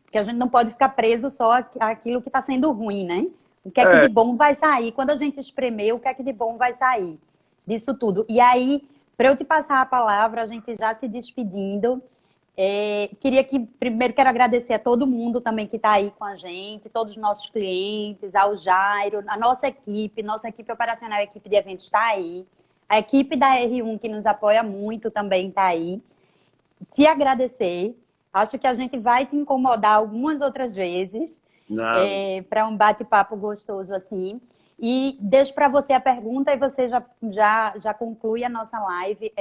Porque a gente não pode ficar preso só àquilo que está sendo ruim, né? O que é que de bom vai sair? Quando a gente espremer, o que é que de bom vai sair disso tudo? E aí, para eu te passar a palavra, a gente já se despedindo, primeiro quero agradecer a todo mundo também que está aí com a gente, todos os nossos clientes, ao Jairo, a nossa equipe operacional, a equipe de eventos está aí, a equipe da R1 que nos apoia muito também está aí. Te agradecer, acho que a gente vai te incomodar algumas outras vezes, para um bate-papo gostoso assim. E deixo para você a pergunta e você já conclui a nossa live.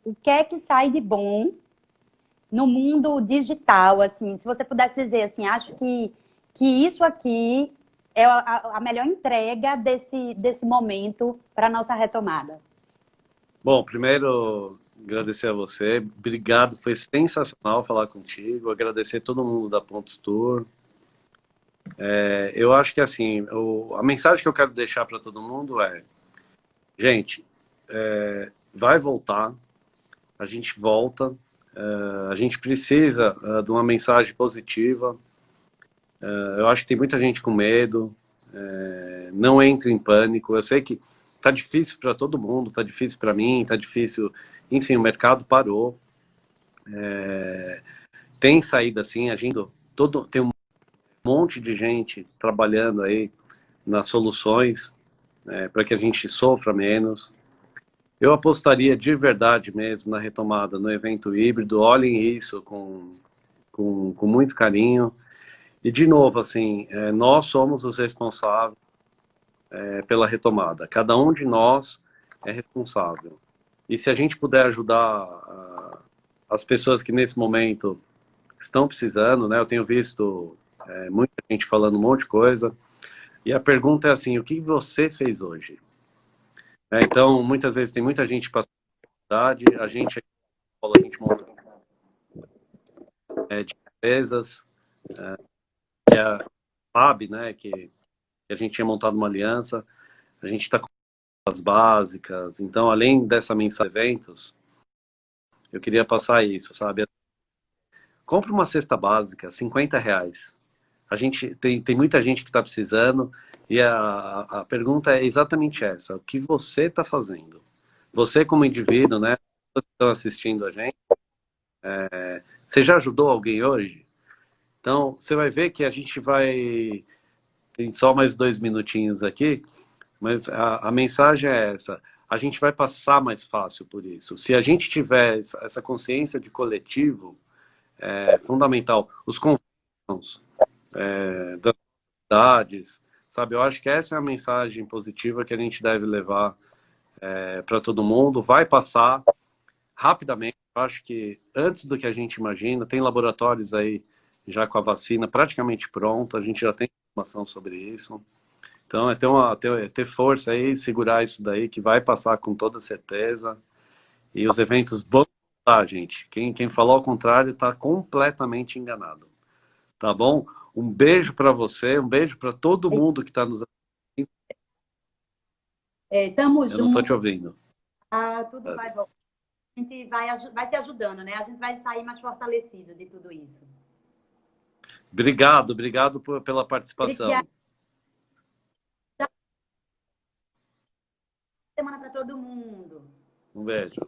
O que é que sai de bom no mundo digital, assim? Se você pudesse dizer assim, acho que isso aqui é a melhor entrega desse momento para a nossa retomada. Bom, primeiro, agradecer a você. Obrigado, foi sensacional falar contigo. Agradecer todo mundo da Pontos Tour. Eu acho que, assim, a mensagem que eu quero deixar para todo mundo é: gente, vai voltar, a gente volta, a gente precisa de uma mensagem positiva. Eu acho que tem muita gente com medo, não entre em pânico. Eu sei que tá difícil para todo mundo, tá difícil para mim, tá difícil. Enfim, o mercado parou. Tem saída assim, agindo. Tem um monte de gente trabalhando aí nas soluções para que a gente sofra menos. Eu apostaria de verdade mesmo na retomada, no evento híbrido. Olhem isso com muito carinho. E, de novo, assim, nós somos os responsáveis pela retomada. Cada um de nós é responsável. E se a gente puder ajudar as pessoas que nesse momento estão precisando, né? Eu tenho visto muita gente falando um monte de coisa. E a pergunta é assim: o que você fez hoje? Então, muitas vezes tem muita gente passando dificuldade. A gente monta de empresas, que é a FAB, né? Que a gente tinha montado uma aliança. A gente está com as básicas. Então, além dessa mensagem de eventos, eu queria passar isso, sabe? Compre uma cesta básica, R$ 50. A gente tem muita gente que está precisando e a pergunta é exatamente essa: o que você está fazendo? Você como indivíduo, né? Vocês que estão assistindo a gente, você já ajudou alguém hoje? Então, você vai ver que a gente vai... Tem só mais 2 minutinhos aqui, mas a mensagem é essa: a gente vai passar mais fácil por isso. Se a gente tiver essa consciência de coletivo, é fundamental. Os conflitos das cidades, sabe? Eu acho que essa é a mensagem positiva que a gente deve levar para todo mundo. Vai passar rapidamente. Eu acho que antes do que a gente imagina, tem laboratórios aí já com a vacina praticamente pronta, a gente já tem informação sobre isso. Então, ter força aí, segurar isso daí, que vai passar com toda certeza. E os eventos vão voltar, gente. Quem falou ao contrário está completamente enganado. Tá bom? Um beijo para você, um beijo para todo mundo que está nos assistindo. Tamo Eu não estou te junto. ouvindo. Tudo vai voltar. A gente vai se ajudando, né? A gente vai sair mais fortalecido de tudo isso. Obrigado pela participação. Obrigada. Semana para todo mundo. Um beijo.